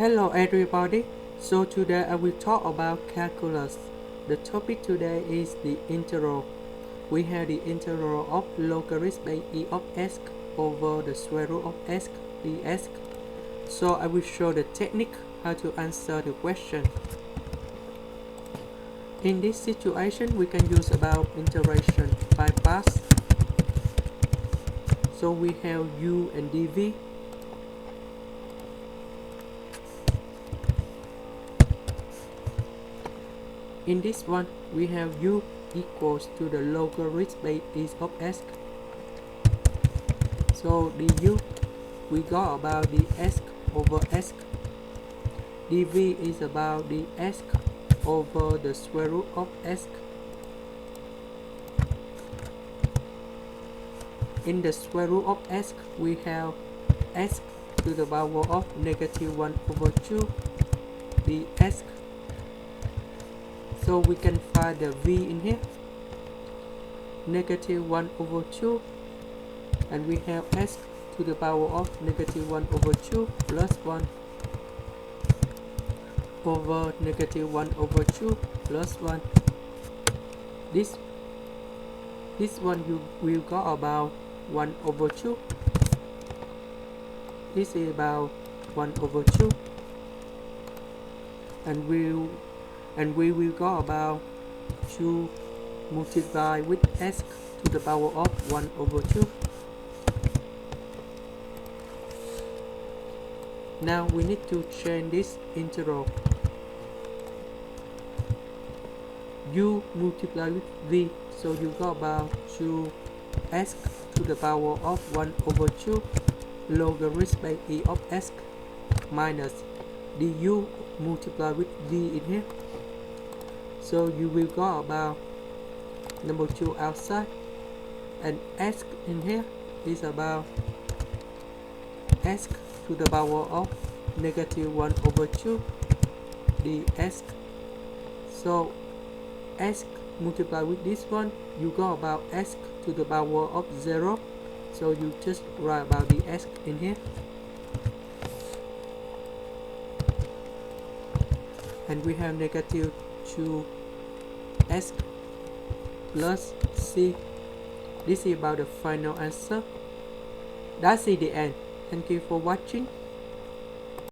Hello everybody, so today I will talk about calculus. The topic today is the integral. We have the integral of logarithm by e of s over the square root of s ds. So I will show the technique how to answer the question. In this situation, we can use about integration by parts. So we have u and dv. In this one, we have u equals to the logarithm by e of s. So du, we got about the s over s. dv is about the s over the square root of s. In the square root of s, we have s to the power of negative 1 over 2 ds. So we can find the v in here, negative 1 over 2, and we have s to the power of negative 1 over 2 plus 1 over negative 1 over 2 plus 1. This one you will got about 1 over 2. This is about 1 over 2, and we will go about 2 multiplied with s to the power of 1 over 2. Now we need to change this integral. U multiplied with v, so you got about 2s to the power of 1 over 2 logarithm by e of s minus du multiplied with v in here. So you will go about number 2 outside, and s in here is about s to the power of negative 1 over 2 ds. So s multiplied with this one, you go about s to the power of 0. So you just write about the s in here. And we have negative 2s plus c. This is about the final answer. That's the end. Thank you for watching.